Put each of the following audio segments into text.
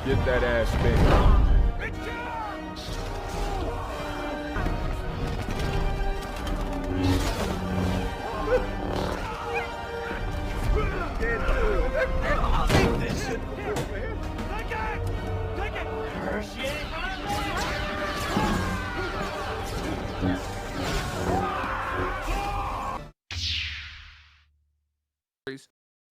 Get that ass thing.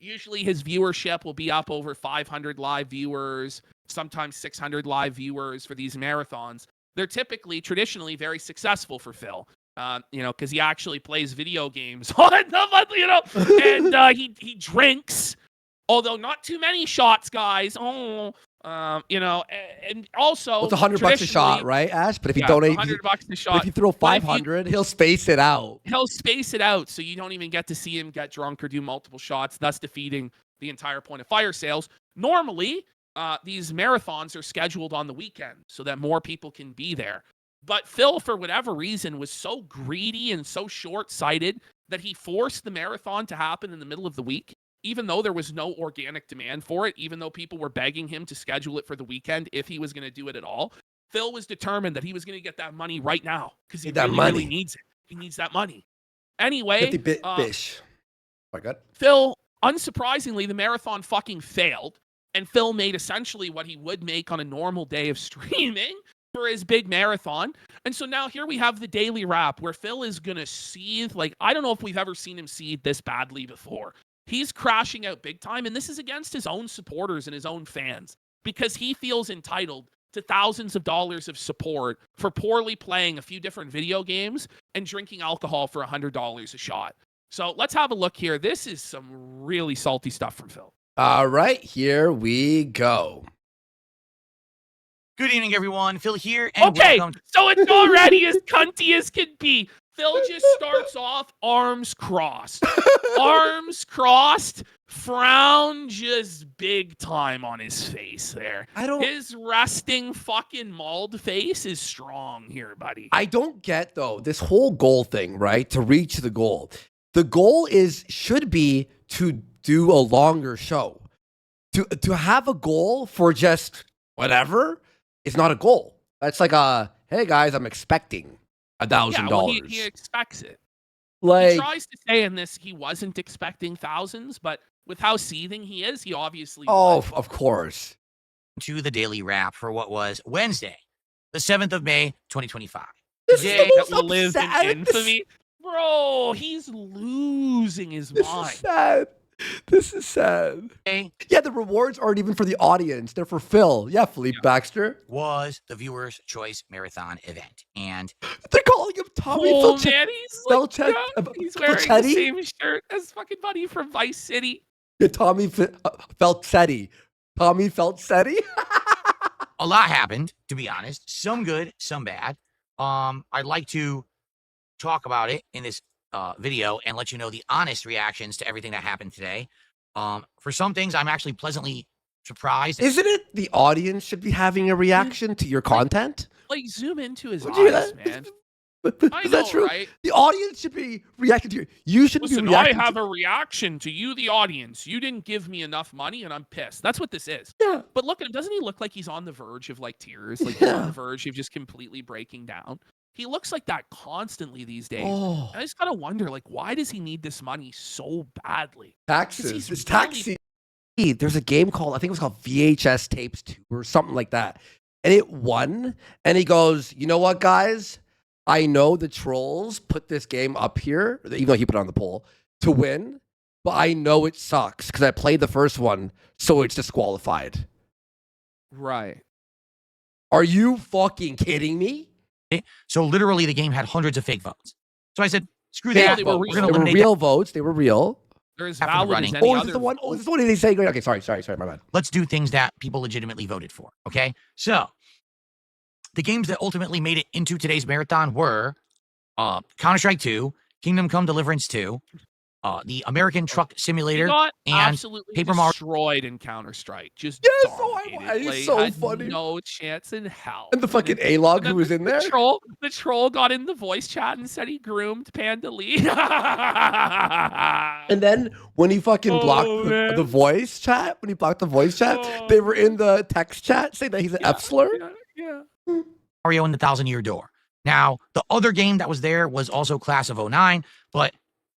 Usually his viewership will be up over 500 live viewers, sometimes 600 live viewers for these marathons. They're typically, traditionally, very successful for Phil. Because he actually plays video games on the monthly, and he drinks, although not too many shots, guys. And also, well, it's $100 a shot, right, Ash? But if you donate $100 a shot, if you throw 500, he'll space it out. He'll space it out, so you don't even get to see him get drunk or do multiple shots, thus defeating the entire point of fire sales. Normally, these marathons are scheduled on the weekend so that more people can be there. But Phil, for whatever reason, was so greedy and so short-sighted that he forced the marathon to happen in the middle of the week, even though there was no organic demand for it, even though people were begging him to schedule it for the weekend if he was going to do it at all. Phil was determined that he was going to get that money right now because he really needs it. He needs that money. Anyway, bish. My God. Phil, unsurprisingly, the marathon fucking failed, and Phil made essentially what he would make on a normal day of streaming for his big marathon. And so now here we have the daily wrap where Phil is going to seethe. Like, I don't know if we've ever seen him seethe this badly before. He's crashing out big time, and this is against his own supporters and his own fans because he feels entitled to thousands of dollars of support for poorly playing a few different video games and drinking alcohol for $100 a shot. So let's have a look here. This is some really salty stuff from Phil. All right, here we go. Good evening, everyone. Phil here. And okay, so it's already as cunty as can be. Phil just starts off arms crossed. Arms crossed, frown just big time on his face there. His resting fucking mauled face is strong here, buddy. I don't get, though, this whole goal thing, right? To reach the goal. The goal should be to do a longer show. To have a goal for just whatever is not a goal. That's like hey guys, I'm expecting $1,000. Well, he expects it. Like, he tries to say in this he wasn't expecting thousands, but with how seething he is, he obviously was. Of course. To the daily wrap for what was Wednesday, the 7th of May, 2025. Today that will live in infamy. Bro, he's losing his mind. Is sad. This is sad. Yeah, the rewards aren't even for the audience. They're for Phil. Yeah, Philippe Baxter. Was the Viewers' Choice Marathon event. And they're calling him Tommy man, he's wearing the same shirt as fucking buddy from Vice City. Yeah, Tommy Feltzetti. Tommy Feltzetti. A lot happened, to be honest. Some good, some bad. I'd like to talk about it in this video and let you know the honest reactions to everything that happened today. For some things, I'm actually pleasantly surprised. Isn't it the audience should be having a reaction to your content? Like zoom into his eyes, man. Is that true? Right? The audience should be reacting to you. You should be reacting. I have a reaction to you, the audience. You didn't give me enough money, and I'm pissed. That's what this is. Yeah. But look at him. Doesn't he look like he's on the verge of like tears? Like he's on the verge of just completely breaking down. He looks like that constantly these days. And I just gotta wonder, like, why does he need this money so badly? Taxes. It's taxi. There's a game called, I think it was called VHS Tapes 2 or something like that. And it won. And he goes, you know what, guys? I know the trolls put this game up here, even though he put it on the poll, to win. But I know it sucks because I played the first one, so it's disqualified. Right. Are you fucking kidding me? So literally the game had hundreds of fake votes. So I said, screw that. They were real votes. They were real. They're as valid as any other. Is this the one? Is this the one they say? Okay, sorry, my bad. Let's do things that people legitimately voted for, okay? So the games that ultimately made it into today's marathon were Counter-Strike 2, Kingdom Come Deliverance 2, the American Truck He Simulator got and absolutely Paper Mario. destroyed in Counter-Strike. Just Yes, dominated. he's Like, so had funny. no chance in hell. And the fucking And A-Log who then was in there. the troll got in the voice chat and said he groomed Panda Lee. And then when he fucking blocked Oh, the man. voice chat, they were in the text chat saying that he's an F slur. Yeah. Mario and the Thousand Year Door. Now, the other game that was there was also Class of 09, but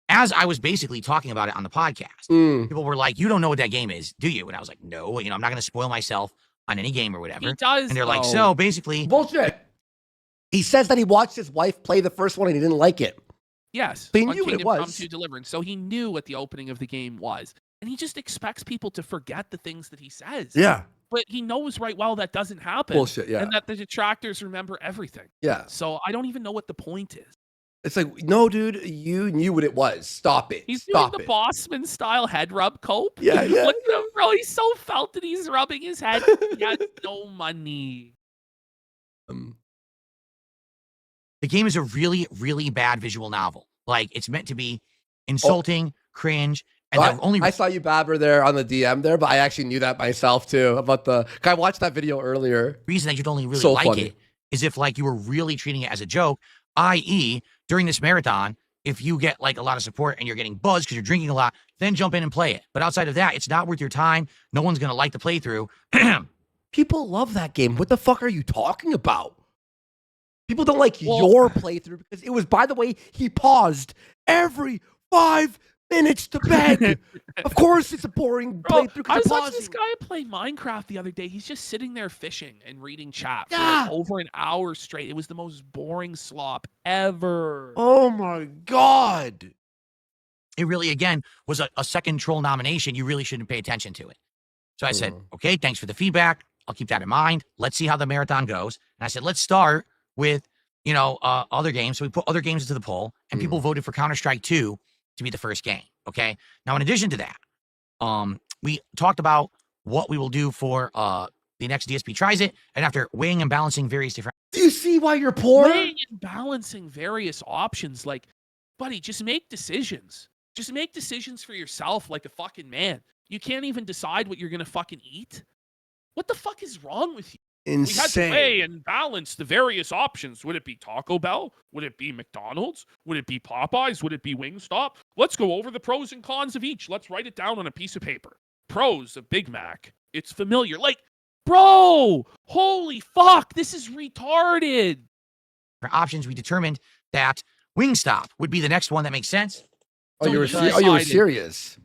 as I was basically talking about it on the podcast, people were like, you don't know what that game is, do you? And I was like, no, I'm not going to spoil myself on any game or whatever. He does. And they're like, so basically. Bullshit. He says that he watched his wife play the first one and he didn't like it. Yes. They on knew what it Kingdom Come was. 2 Deliverance. So he knew what the opening of the game was. And he just expects people to forget the things that he says. Yeah. But he knows right well that doesn't happen. Bullshit, yeah. And that the detractors remember everything. Yeah. So I don't even know what the point is. It's like, no, dude, you knew what it was. Stop it. He's Stop doing it. the Bossman style head rub cope. Yeah, yeah. Look at him, bro. He's so felt that he's rubbing his head. He has no money. The game is a really, really bad visual novel. Like, it's meant to be insulting, cringe, and the only I saw you babber there on the DM there, but I actually knew that myself too about I watched that video earlier. reason that you'd only really So like funny. it is if like you were really treating it as a joke, i.e. during this marathon, if you get like a lot of support and you're getting buzzed because you're drinking a lot, then jump in and play it. But outside of that, it's not worth your time. No one's going to like the playthrough. People love that game. What the fuck are you talking about? People don't like your playthrough because it was, by the way, he paused every 5 minutes to beg. Of course, it's a boring playthrough. I was watching pausing. this guy play Minecraft the other day. He's just sitting there fishing and reading chat for Yeah. over an hour straight. It was the most boring slop ever. Oh my god. It really, again, was a second troll nomination. You really shouldn't pay attention to it. So I said, okay, thanks for the feedback. I'll keep that in mind. Let's see how the marathon goes. And I said, let's start with, other games. So we put other games into the poll, and people voted for Counter-Strike 2 to be the first game. Okay. Now, in addition to that, we talked about what we will do for the next DSP tries it, and after weighing and balancing various different. Do you see why you're poor? Weighing and balancing various options, like, buddy, just make decisions. Just make decisions for yourself like a fucking man. You can't even decide what you're gonna fucking eat. What the fuck is wrong with you? Insane. We had to weigh and balance the various options. Would it be Taco Bell? Would it be McDonald's? Would it be Popeyes? Would it be Wingstop? Let's go over the pros and cons of each. Let's write it down on a piece of paper. Pros of Big Mac. It's familiar. Like, bro, holy fuck, this is retarded. Options, we determined that Wingstop would be the next one that makes sense. Oh, you were decided. serious?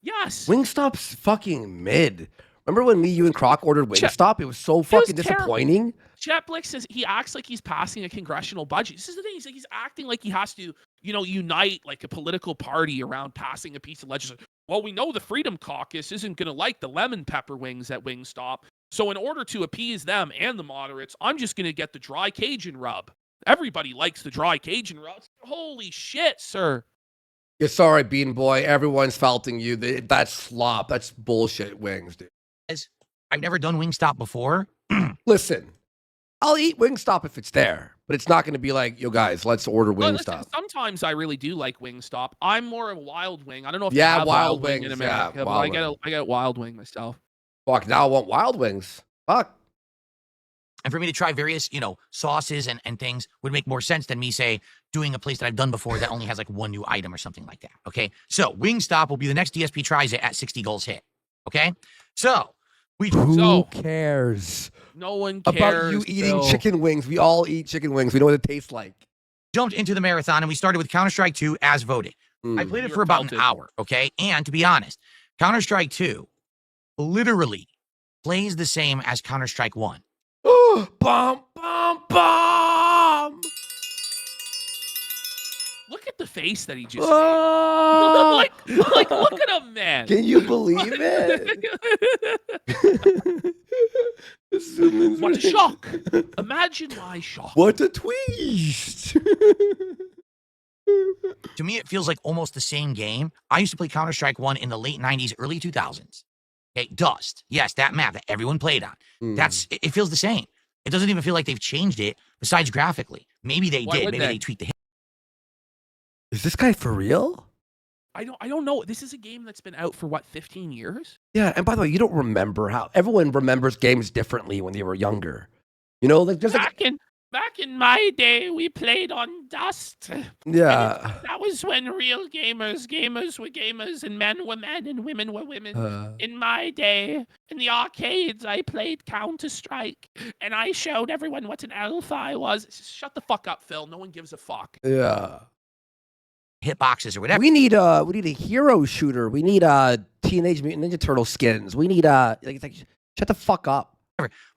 Yes. Wingstop's fucking mid. Remember when you and Croc ordered Wingstop? It was so fucking disappointing. Chet Blick says he acts like he's passing a congressional budget. This is the thing. He's acting like he has to, unite like a political party around passing a piece of legislation. Well, we know the Freedom Caucus isn't going to like the lemon pepper wings at Wingstop. So in order to appease them and the moderates, I'm just going to get the dry Cajun rub. Everybody likes the dry Cajun rub. Holy shit, sir. Yeah, sorry, Bean Boy. Everyone's faulting you. That's slop. That's bullshit wings, dude. I've never done Wingstop before. Listen, I'll eat Wingstop if it's there, but it's not going to be like, yo, guys, let's order Well, Wingstop. listen, sometimes I really do like Wingstop. I'm more of a Wild Wing. I don't know if Yeah, you have Wild Wing in Wings, America, yeah, but Wild I get Wild Wing myself. Fuck, now I want Wild Wings. Fuck. And for me to try various, sauces and things would make more sense than me, say, doing a place that I've done before that only has like one new item or something like that. Okay. So Wingstop will be the next DSP tries it at 60 goals hit. Okay. So Who cares? No one cares About you eating chicken wings. We all eat chicken wings. We know what it tastes like. jumped into the marathon and we started with Counter-Strike 2 as voted. I played it for about an hour. Okay. And to be honest, Counter-Strike 2 literally plays the same as Counter-Strike 1. Bum, bum, bum. Look at the face that he just made. like, look at him, man. Can you believe it? What a shock. Imagine my shock. What a twist. To me, it feels like almost the same game. I used to play Counter-Strike 1 in the late 90s, early 2000s. Okay, Dust. Yes, that map that everyone played on. It feels the same. It doesn't even feel like they've changed it besides graphically. Maybe they did. Maybe they tweaked the hit. Is this guy for real? I don't know. This is a game that's been out for what, 15 years? Yeah, and by the way, you don't remember how everyone remembers games differently when they were younger. You know, like there's like Back in my day, we played on Dust. yeah. That was when real gamers were gamers, and men were men, and women were women. In my day, in the arcades, I played Counter-Strike, and I showed everyone what an alpha I was. Shut the fuck up, Phil. No one gives a fuck. Yeah. Hitboxes or whatever. We need a hero shooter. We need Teenage Mutant Ninja Turtle skins. We need like shut the fuck up.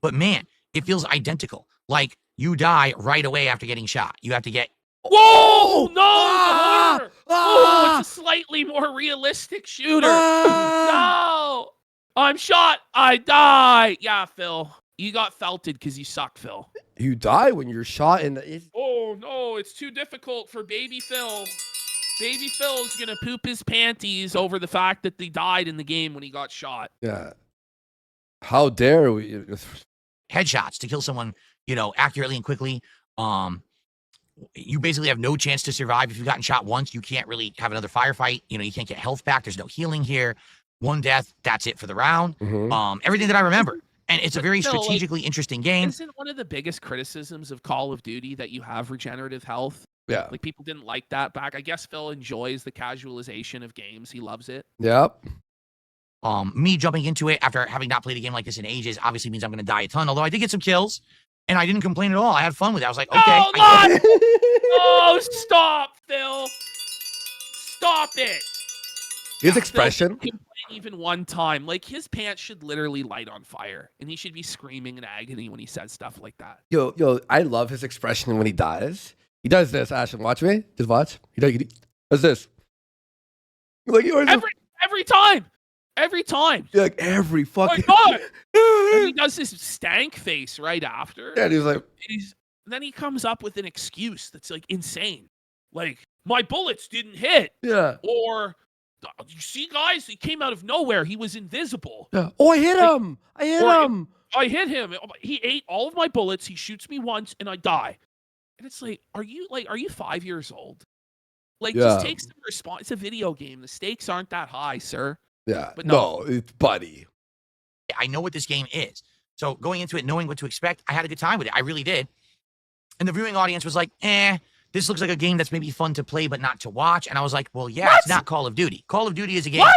But man, it feels identical. Like you die right away after getting shot. You have to get. Whoa! No! Oh, it's a slightly more realistic shooter. No! I'm shot. I die. Yeah, Phil. You got felted because you suck, Phil. You die when you're shot in the. Oh, no. It's too difficult for baby Phil. Baby Phil's going to poop his panties over the fact that they died in the game when he got shot. Yeah. How dare we? Headshots to kill someone, accurately and quickly. You basically have no chance to survive. If you've gotten shot once, you can't really have another firefight. You can't get health back. There's no healing here. One death, that's it for the round. Mhm. Everything that I remember. And it's a very Phil, strategically interesting game. Isn't one of the biggest criticisms of Call of Duty that you have regenerative health? Yeah. Like, people didn't like that back. I guess Phil enjoys the casualization of games. He loves it. Yep. Me jumping into it after having not played a game like this in ages obviously means I'm going to die a ton. Although I did get some kills, and I didn't complain at all. I had fun with it. I was like, okay. Oh, stop, Phil. Stop it. His expression. Phil, even one time, like, his pants should literally light on fire, and he should be screaming in agony when he says stuff like that. Yo, I love his expression when he dies. He does this, Ashton. Watch me. Just watch. He does this. Like every time. Every time. Like every fucking. Oh my God. And he does this stank face right after. Yeah, and he's like. Then he comes up with an excuse that's like insane. Like, my bullets didn't hit. Yeah. Or, you see, guys, he came out of nowhere. He was invisible. Yeah. Oh, I hit him. I hit him. He ate all of my bullets. He shoots me once and I die. And it's like, are you 5 years old? Like, just take some response. It's a video game. The stakes aren't that high, sir. Yeah. But no, it's buddy. I know what this game is. So going into it, knowing what to expect, I had a good time with it. I really did. And the viewing audience was like, this looks like a game that's maybe fun to play, but not to watch. And I was like, well, yeah, It's not Call of Duty. Call of Duty is a game. What?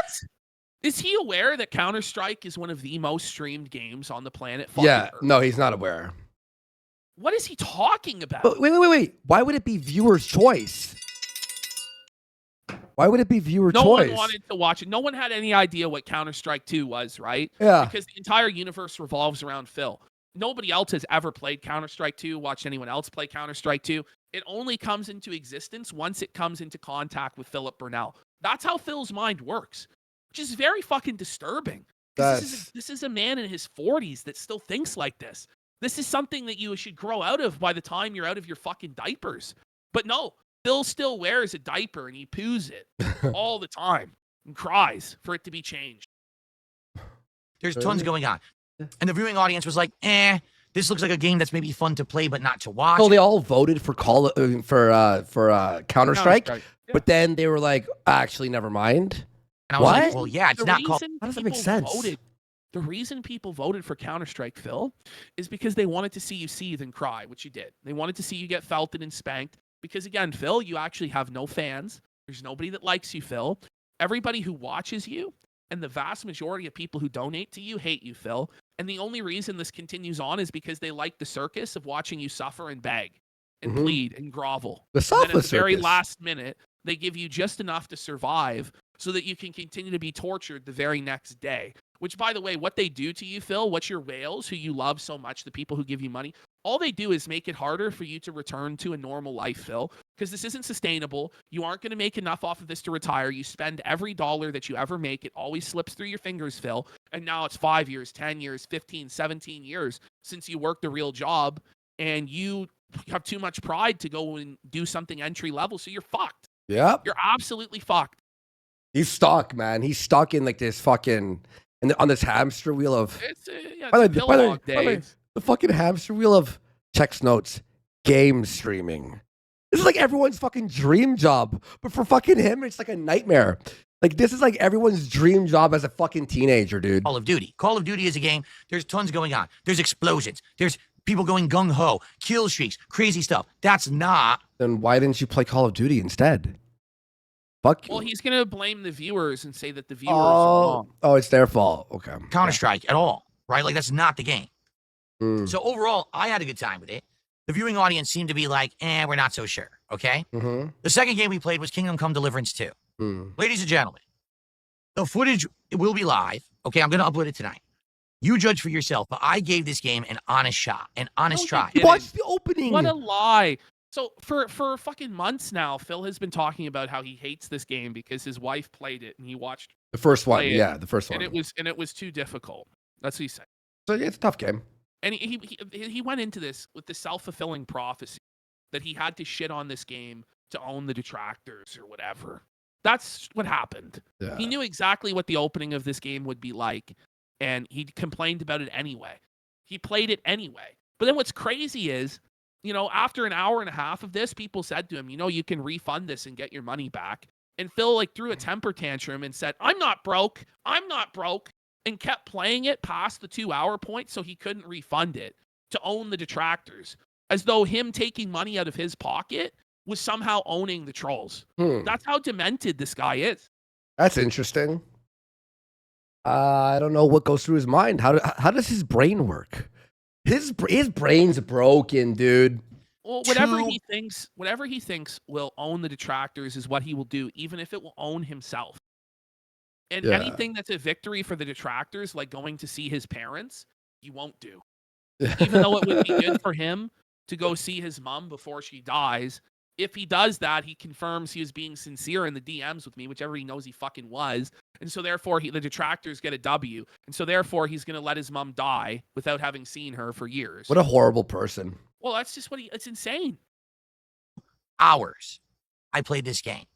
Is he aware that Counter-Strike is one of the most streamed games on the planet? Yeah. Earth? No, he's not aware. What is he talking about? But wait. Why would it be viewer's choice? Why would it be viewer choice? No one wanted to watch it. No one had any idea what Counter-Strike 2 was, right? Yeah. Because the entire universe revolves around Phil. Nobody else has ever played Counter-Strike 2, watched anyone else play Counter-Strike 2. It only comes into existence once it comes into contact with Philip Burnell. That's how Phil's mind works, which is very fucking disturbing. This is a man in his 40s that still thinks like this. This is something that you should grow out of by the time you're out of your fucking diapers. But no, Phil still wears a diaper and he poos it all the time and cries for it to be changed. There's tons going on. And the viewing audience was like, this looks like a game that's maybe fun to play, but not to watch. So they all voted for Counter-Strike, Yeah. but then they were like, actually, never mind. And I was like, well, yeah, it's not called. How does that make sense? The reason people voted for Counter-Strike, Phil, is because they wanted to see you seethe and cry, which you did. They wanted to see you get felted and spanked. Because again, Phil, you actually have no fans. There's nobody that likes you, Phil. Everybody who watches you and the vast majority of people who donate to you hate you, Phil. And the only reason this continues on is because they like the circus of watching you suffer and beg and plead and grovel. The And then at the selfless very circus. last minute, they give you just enough to survive so that you can continue to be tortured the very next day. Which, by the way, what they do to you, Phil, what your whales, who you love so much, the people who give you money, all they do is make it harder for you to return to a normal life, Phil, because this isn't sustainable. You aren't going to make enough off of this to retire. You spend every dollar that you ever make. It always slips through your fingers, Phil. And now it's 5 years, 10 years, 15, 17 years since you worked a real job, and you have too much pride to go and do something entry level, so you're fucked. Yep. You're absolutely fucked. He's stuck, man. He's stuck in like this fucking, on this hamster wheel of. It's a By the pill way, log, Dave. the fucking hamster wheel of checks notes, game streaming. This is like everyone's fucking dream job, but for fucking him, it's like a nightmare. Like this is like everyone's dream job as a fucking teenager, dude. Call of Duty. Call of Duty is a game. There's tons going on. There's explosions. There's people going gung-ho, kill streaks, crazy stuff. That's not. Then why didn't you play Call of Duty instead? Fuck you. Well, he's gonna blame the viewers and say that the viewers are wrong. Oh, it's their fault. Okay. Counter-Strike at all, right? Like, that's not the game. Mm. So overall, I had a good time with it. The viewing audience seemed to be like, we're not so sure, okay? Mm-hmm. The second game we played was Kingdom Come Deliverance 2. Mm. Ladies and gentlemen, the footage will be live. Okay, I'm going to upload it tonight. You judge for yourself, but I gave this game an honest shot, an honest try. didn't. Watch the opening. What a lie. So for fucking months now, Phil has been talking about how he hates this game because his wife played it and he watched The first one, play it, yeah, the first one. and it was too difficult. That's what he said. So yeah, it's a tough game. And he went into this with the self-fulfilling prophecy that he had to shit on this game to own the detractors or whatever. That's what happened. Yeah. He knew exactly what the opening of this game would be like, and he complained about it anyway. He played it anyway. But then what's crazy is, you know, after an hour and a half of this, people said to him, you know, you can refund this and get your money back. And Phil like threw a temper tantrum and said, I'm not broke, and kept playing it past the 2-hour point so he couldn't refund it to own the detractors, as though him taking money out of his pocket was somehow owning the trolls. That's how demented this guy is. That's interesting. I don't know what goes through his mind. How does his brain work? His brain's broken, dude. Well, whatever he thinks will own the detractors is what he will do, even if it will own himself. And anything that's a victory for the detractors, like going to see his parents, he won't do. Even though it would be good for him to go see his mom before she dies. If he does that, he confirms he was being sincere in the DMs with me, whichever he knows he fucking was. And so therefore, the detractors get a W. And so therefore, he's going to let his mom die without having seen her for years. What a horrible person. Well, that's just it's insane. Hours I played this game.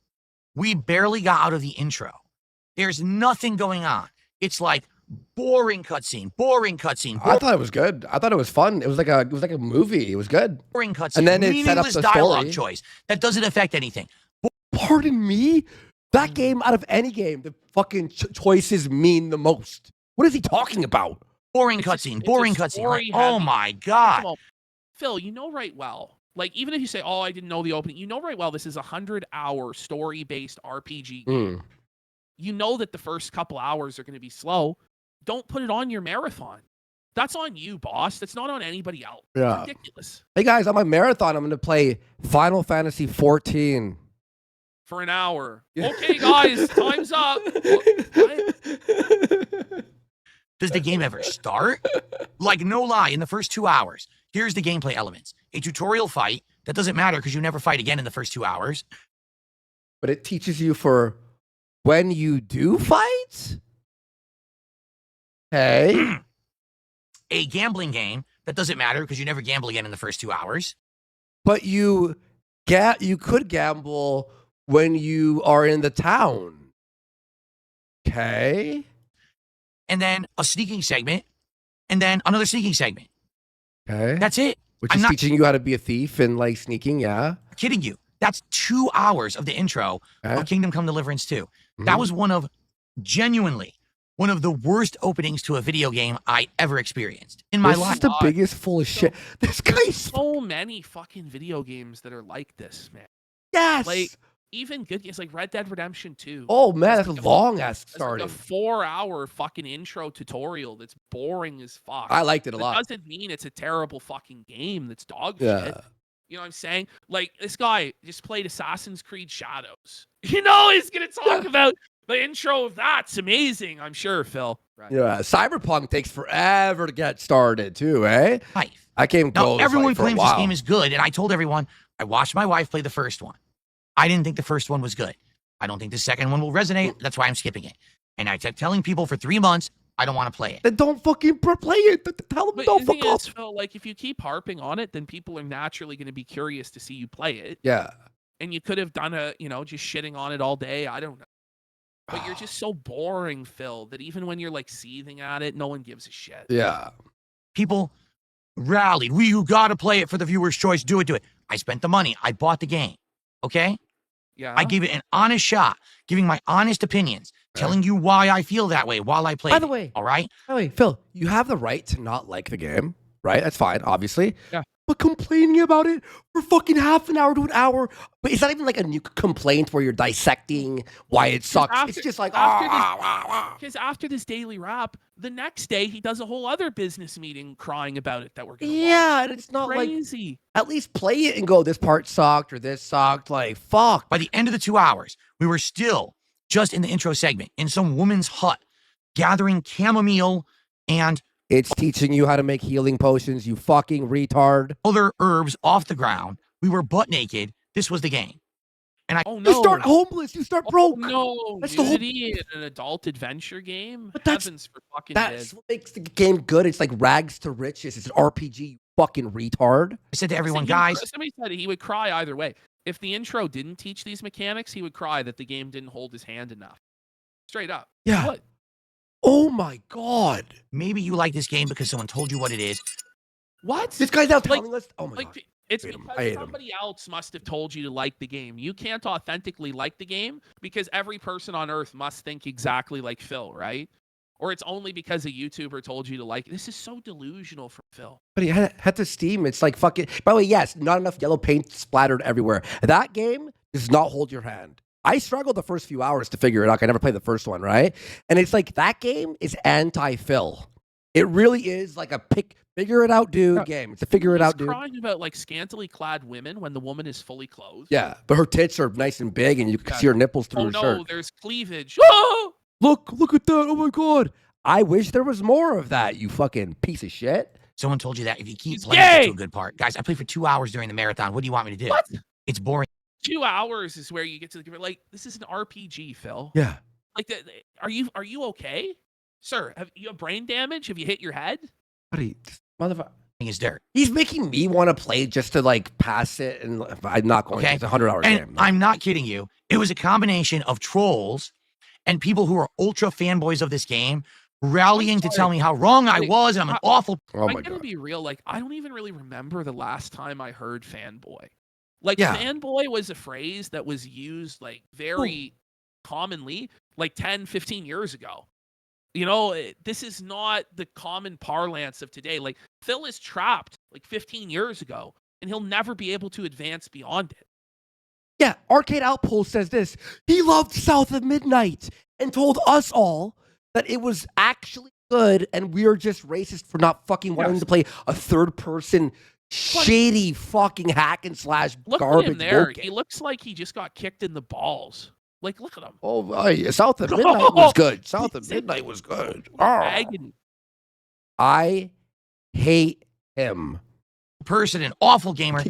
We barely got out of the intro. There's nothing going on. It's like boring cutscene. I thought it was good. I thought it was fun. It was like a movie. It was good. Boring cutscene. And then it set up the dialogue story. choice that doesn't affect anything. Pardon me? That game, out of any game, the fucking choices mean the most. What is he talking about? Boring cutscene. Like, oh my God. Well, Phil, you know right well. Like, even if you say, oh, I didn't know the opening, you know right well this is a 100-hour story-based RPG game. You know that the first couple hours are going to be slow. Don't put it on your marathon. That's on you, boss. That's not on anybody else. Yeah. It's ridiculous. Hey, guys, on my marathon, I'm going to play Final Fantasy 14. For an hour. Yeah. Okay, guys, time's up. What? Does the game ever start? Like, no lie, in the first 2 hours, here's the gameplay elements. A tutorial fight. That doesn't matter because you never fight again in the first 2 hours. But it teaches you for when you do fight? Hey. A gambling game. That doesn't matter because you never gamble again in the first 2 hours. But you could gamble when you are in the town. Okay. And then a sneaking segment. And then another sneaking segment. Okay. That's it. Which is teaching you how to be a thief and like sneaking, yeah. Kidding you. That's 2 hours of the intro of Kingdom Come Deliverance 2. That was genuinely one of the worst openings to a video game I ever experienced in my life. This is the biggest full of shit. This guy's so many fucking video games that are like this, man. Yes. Like, even good games like Red Dead Redemption 2. Oh, man, that's a long-ass starting. It's like a 4-hour fucking intro tutorial that's boring as fuck. I liked it a lot. That doesn't mean it's a terrible fucking game that's dog shit. You know what I'm saying? Like, this guy just played Assassin's Creed Shadows. You know he's going to talk about the intro of that. It's amazing, I'm sure, Phil. Right. Yeah, Cyberpunk takes forever to get started, too, eh? I came close. Now, everyone like, claims this game is good, and I told everyone, I watched my wife play the first one. I didn't think the first one was good. I don't think the second one will resonate. That's why I'm skipping it. And I kept telling people for 3 months, I don't want to play it. Then don't fucking play it. Tell them don't fuck off. Phil, like, if you keep harping on it, then people are naturally going to be curious to see you play it. Yeah. And you could have done just shitting on it all day. I don't know. But you're just so boring, Phil, that even when you're like seething at it, no one gives a shit. Yeah. People rallied. You got to play it for the viewer's choice. Do it. I spent the money. I bought the game. Okay? Yeah. I gave it an honest shot, giving my honest opinions, telling you why I feel that way while I play. By the way, all right? By the way, Phil, you have the right to not like the game, right? That's fine, obviously. Yeah. But complaining about it for fucking half an hour to an hour, but it's not even like a new complaint where you're dissecting why it sucks. It's just like, because after this daily wrap, the next day he does a whole other business meeting crying about it that we're gonna watch. and it's not Crazy. like, at least play it and go, this part sucked or this sucked. Like, fuck. By the end of the 2 hours, we were still just in the intro segment in some woman's hut, gathering chamomile and It's teaching you how to make healing potions, you fucking retard. other herbs off the ground. We were butt naked. This was the game. And Oh You no. start homeless, you start broke. No, That's the whole- nudity in an adult adventure game. But that's- Heavens for fucking That's dead. what makes the game good. It's like rags to riches. It's an RPG, you fucking retard. I said to everyone, Listen, guys, somebody said he would cry either way. If the intro didn't teach these mechanics, he would cry that the game didn't hold his hand enough. Straight up. Yeah. What? Oh my god. maybe you like this game because someone told you what it is. What? This guy's now Like- telling us. Oh my god. Like it's hate him. because I hate him. somebody else must have told you to like the game. You can't authentically like the game because every person on earth must think exactly like Phil, right? Or it's only because a YouTuber told you to like it. This is so delusional for Phil. But he had to Steam. It's like fucking. By the way, yes, not enough yellow paint splattered everywhere. That game does not hold your hand. I struggled the first few hours to figure it out. I never played the first one, right? And it's like that game is anti-Phil. It really is like a figure it out dude game. It's a figure it He's out dude. crying about like scantily clad women when the woman is fully clothed. Yeah, but her tits are nice and big, and you can see her nipples through Oh her no, shirt. there's cleavage. Oh! Look at that! Oh my god! I wish there was more of that. You fucking piece of shit. Someone told you that if you keep He's playing get gay! to a good part. Guys, I played for 2 hours during the marathon. What do you want me to do? What? It's boring. 2 hours is where you get to the like. This is an RPG, Phil. Yeah. Like, are you okay, sir? Have you have brain damage? Have you hit your head? Buddy, motherfucker. Thing is dirt. He's making me want to play just to like pass it, and I'm not going. Okay. To. It's a 100-hour And game. I'm not kidding you. It was a combination of trolls and people who are ultra fanboys of this game rallying to tell me how wrong I Wait, was and I'm an awful. Oh I'm my gonna god. be real. Like, I don't even really remember the last time I heard fanboy. Like, Yeah. fanboy was a phrase that was used like very commonly, like 10, 15 years ago. You know, this is not the common parlance of today. Like, Phil is trapped like 15 years ago, and he'll never be able to advance beyond it. Yeah, Arcade Outpost says this. He loved South of Midnight and told us all that it was actually good, and we are just racist for not fucking wanting Yes. to play a third-person shady fucking hack and slash Look at garbage him there. woke He game. looks like he just got kicked in the balls. Like, look at him. Oh, South of Midnight was good. South of Midnight was good. Oh, Agony. I hate him. Person, an awful gamer.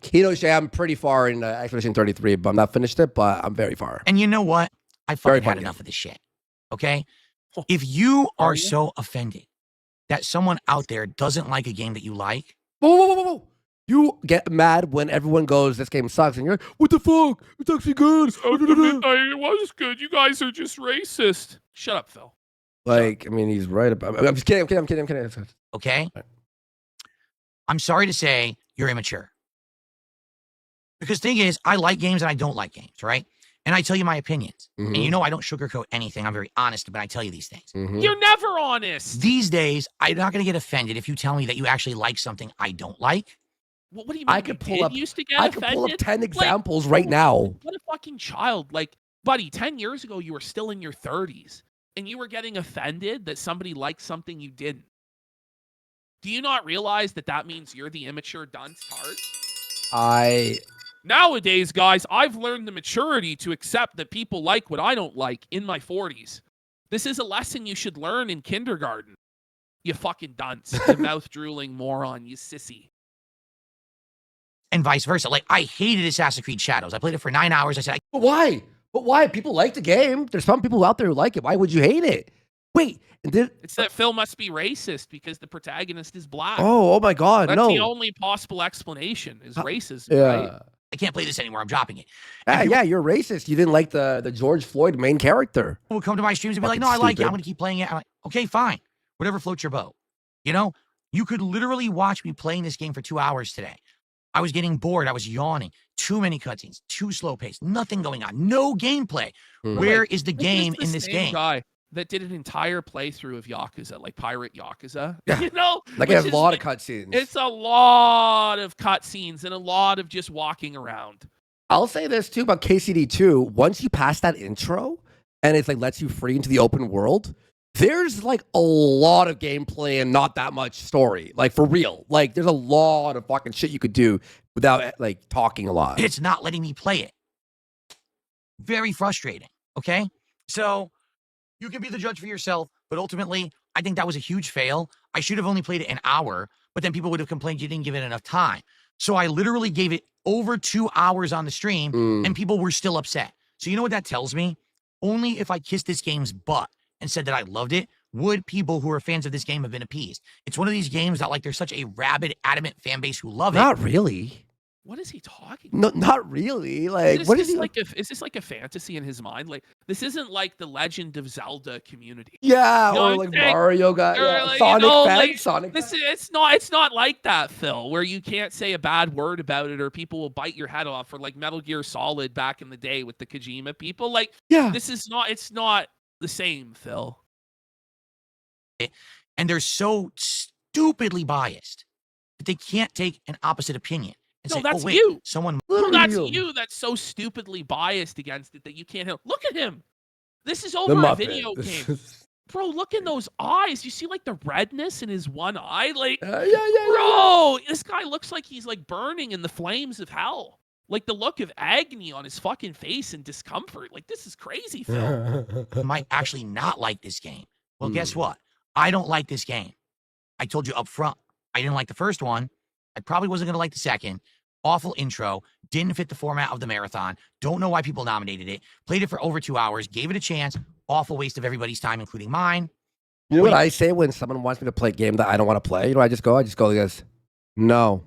Kino Casino, I'm pretty far in Expedition 33, but I'm not finished it, but I'm very far. And you know what? I Very fucking had funny. enough of this shit. Okay? If you are Are you? so offended that someone out there doesn't like a game that you like, Whoa. You get mad when everyone goes, this game sucks, and you're like, what the fuck? It's actually good. It was good. You guys are just racist. Shut up, Phil. Like, I mean, he's right about I'm just kidding. I'm kidding. okay? Right. I'm sorry to say you're immature. Because thing is, I like games and I don't like games, right? And I tell you my opinions. And you know I don't sugarcoat anything. I'm very honest, but I tell you these things. Mhm. You're never honest. These days, I'm not going to get offended if you tell me that you actually like something I don't like. What do you mean? I could you pull up. used to get I could pull up offended? 10 examples right now. What a fucking child. Like, buddy, 10 years ago, you were still in your 30s, and you were getting offended that somebody liked something you didn't. Do you not realize that that means you're the immature dunce tart? Nowadays, guys, I've learned the maturity to accept that people like what I don't like in my 40s. This is a lesson you should learn in kindergarten. You fucking dunce. You mouth-drooling moron. You sissy. And vice versa. Like, I hated Assassin's Creed Shadows. I played it for 9 hours. I said, But why? But why? People like the game. There's some people out there who like it. Why would you hate it? Wait. And then, It's that Phil must be racist because the protagonist is black. oh my God, That's no. the only possible explanation is racism, Yeah. right? I can't play this anymore. I'm dropping it. Yeah, you're racist. You didn't like the George Floyd main character. People would come to my streams and be like, Fucking no, I like it. stupid. I'm going to keep playing it. I'm like, okay, fine. Whatever floats your boat. You know, you could literally watch me playing this game for 2 hours today. I was getting bored. I was yawning. Too many cutscenes. Too slow paced. Nothing going on. No gameplay. Where is the game in this game? Guy that did an entire playthrough of Yakuza, like Pirate Yakuza. Yeah. You know, Like it has a lot of cutscenes. It's a lot of cutscenes and a lot of just walking around. I'll say this too about KCD 2. Once you pass that intro and it's like lets you free into the open world, there's like a lot of gameplay and not that much story. Like for real. Like there's a lot of fucking shit you could do without like talking a lot. It's not letting me play it. Very frustrating. Okay? So you can be the judge for yourself, but ultimately, I think that was a huge fail. I should have only played it an hour, but then people would have complained you didn't give it enough time. So I literally gave it over 2 hours on the stream, and people were still upset. So you know what that tells me? Only if I kissed this game's butt and said that I loved it, would people who are fans of this game have been appeased. It's one of these games that like there's such a rabid, adamant fan base who love it. Not really. What is he talking No, about? not really. Like, what is he like? Is this like a fantasy in his mind? Like, this isn't like the Legend of Zelda community. Yeah, You know or what like I'm saying? Mario guy, Or yeah. like, Sonic you know, fan, like, Sonic. It's not like that, Phil, where you can't say a bad word about it or people will bite your head off, or like Metal Gear Solid back in the day with the Kojima people. Like, Yeah, this is not. It's not the same, Phil. And they're so stupidly biased that they can't take an opposite opinion. And No, say, that's oh, wait, you. someone. No, that's Literally you. That's so stupidly biased against it that you can't help. Look at him. This is the over a Muppet. video This game. is- Bro, look in those eyes. You see like the redness in his one eye? Like, yeah. bro, this guy looks like he's like burning in the flames of hell. Like the look of agony on his fucking face and discomfort. Like, this is crazy, Phil. might actually not like this game. Well, guess what? I don't like this game. I told you up front, I didn't like the first one. I probably wasn't going to like the second. Awful intro. Didn't fit the format of the marathon. Don't know why people nominated it. Played it for over 2 hours. Gave it a chance. Awful waste of everybody's time, including mine. You know what I say when someone wants me to play a game that I don't want to play? You know, I just go like this. No.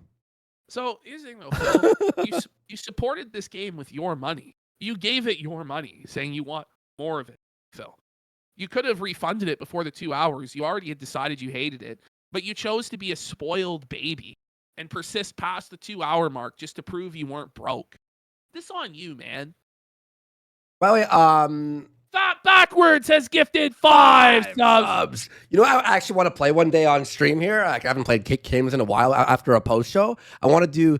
So here's the thing, though, Phil. You supported this game with your money. You gave it your money, saying you want more of it, Phil. You could have refunded it before the 2 hours. You already had decided you hated it, but you chose to be a spoiled baby and persist past the 2 hour mark just to prove you weren't broke. This on you, man. By the way, Fat Backwards has gifted 5 subs. You know, I actually want to play one day on stream here. Like, I haven't played kick games in a while after a post show. I want to do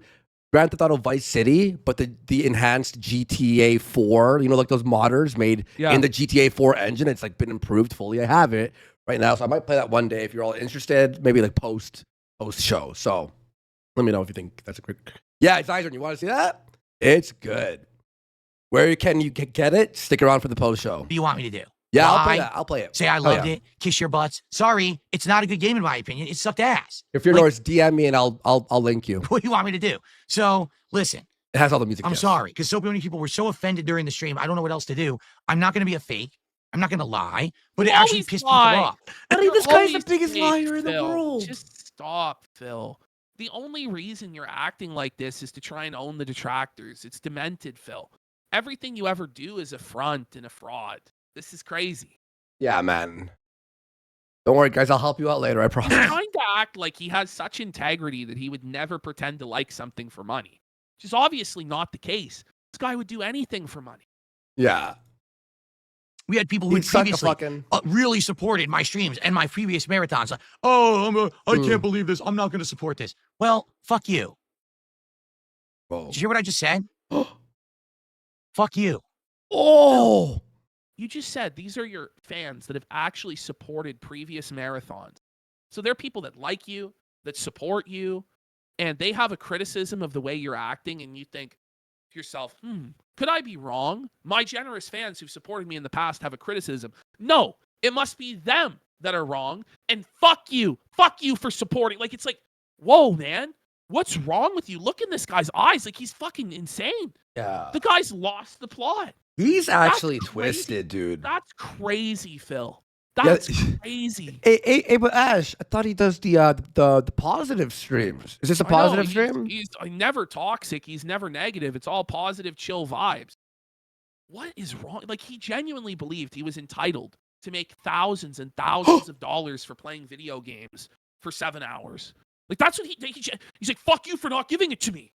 Grand Theft Auto Vice City, but the enhanced GTA 4. You know, like those modders made in the GTA 4 engine. It's like been improved fully. I have it right now, so I might play that one day if you're all interested. Maybe like post show. So let me know if you think that's a quick. Yeah, it's Izern. You want to see that? It's good. Where can you get it? Stick around for the post show. What do you want me to do? Yeah, Lie? I'll play that. I'll play it. Say I loved it. Kiss your butts. Sorry, it's not a good game in my opinion. It sucked ass. If you're Norris, DM me and I'll link you. What do you want me to do? So listen, It has all the music. I'm yes. sorry because so many people were so offended during the stream. I don't know what else to do. I'm not going to be a fake. I'm not going to lie, but it You actually always pissed lie. people off. I mean, this You're guy's the always biggest fake, liar in the Phil. world. Just stop, Phil. The only reason you're acting like this is to try and own the detractors. It's demented, Phil. Everything you ever do is a front and a fraud. This is crazy. Yeah, man. Don't worry, guys. I'll help you out later. I He's promise. trying to act like he has such integrity that he would never pretend to like something for money, which is obviously not the case. This guy would do anything for money. Yeah. We had people who had He'd suck a previously fucking. really supported my streams and my previous marathons. Like, oh, I can't believe this. I'm not going to support this. Well, fuck you. Whoa. Did you hear what I just said? Fuck you. Oh. You just said these are your fans that have actually supported previous marathons. So they're people that like you, that support you, and they have a criticism of the way you're acting, and you think to yourself, could I be wrong? My generous fans who've supported me in the past have a criticism. No, it must be them that are wrong, and fuck you for supporting. Like, it's like, whoa, man, what's wrong with you? Look in this guy's eyes, like he's fucking insane. Yeah. The guy's lost the plot. He's actually crazy. twisted, dude. That's crazy, Phil. That's crazy. Hey, but Ash, I thought he does the positive streams. Is this a positive stream? He's never toxic. He's never negative. It's all positive, chill vibes. What is wrong? Like, he genuinely believed he was entitled to make thousands and thousands of dollars for playing video games for 7 hours. Like, that's what he's like, fuck you for not giving it to me.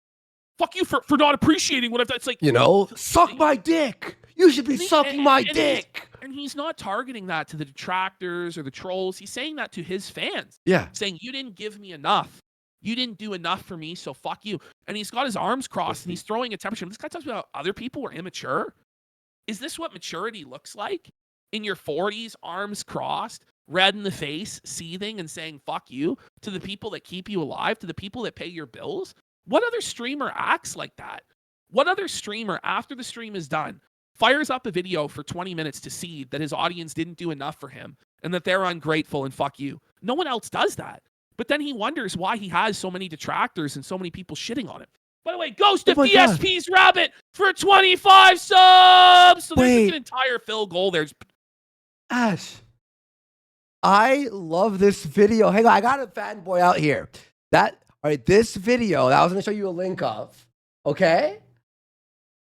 Fuck you for not appreciating what I've done. It's like, You know, suck my dick. You should be sucking my dick. And he's not targeting that to the detractors or the trolls. He's saying that to his fans. Yeah. Saying, you didn't give me enough. You didn't do enough for me, so fuck you. And he's got his arms crossed and he's throwing a temperature. This guy talks about other people were immature. Is this what maturity looks like? In your 40s, arms crossed, red in the face, seething and saying fuck you to the people that keep you alive, to the people that pay your bills? What other streamer acts like that? What other streamer, after the stream is done, fires up a video for 20 minutes to see that his audience didn't do enough for him and that they're ungrateful and fuck you? No one else does that. But then he wonders why he has so many detractors and so many people shitting on him. By the way, Ghost of DSP's Rabbit for 25 subs. So there's an entire Phil goal. There's Ash. I love this video. Hang on, I got a fanboy out here. All right, this video that I was going to show you a link of, okay?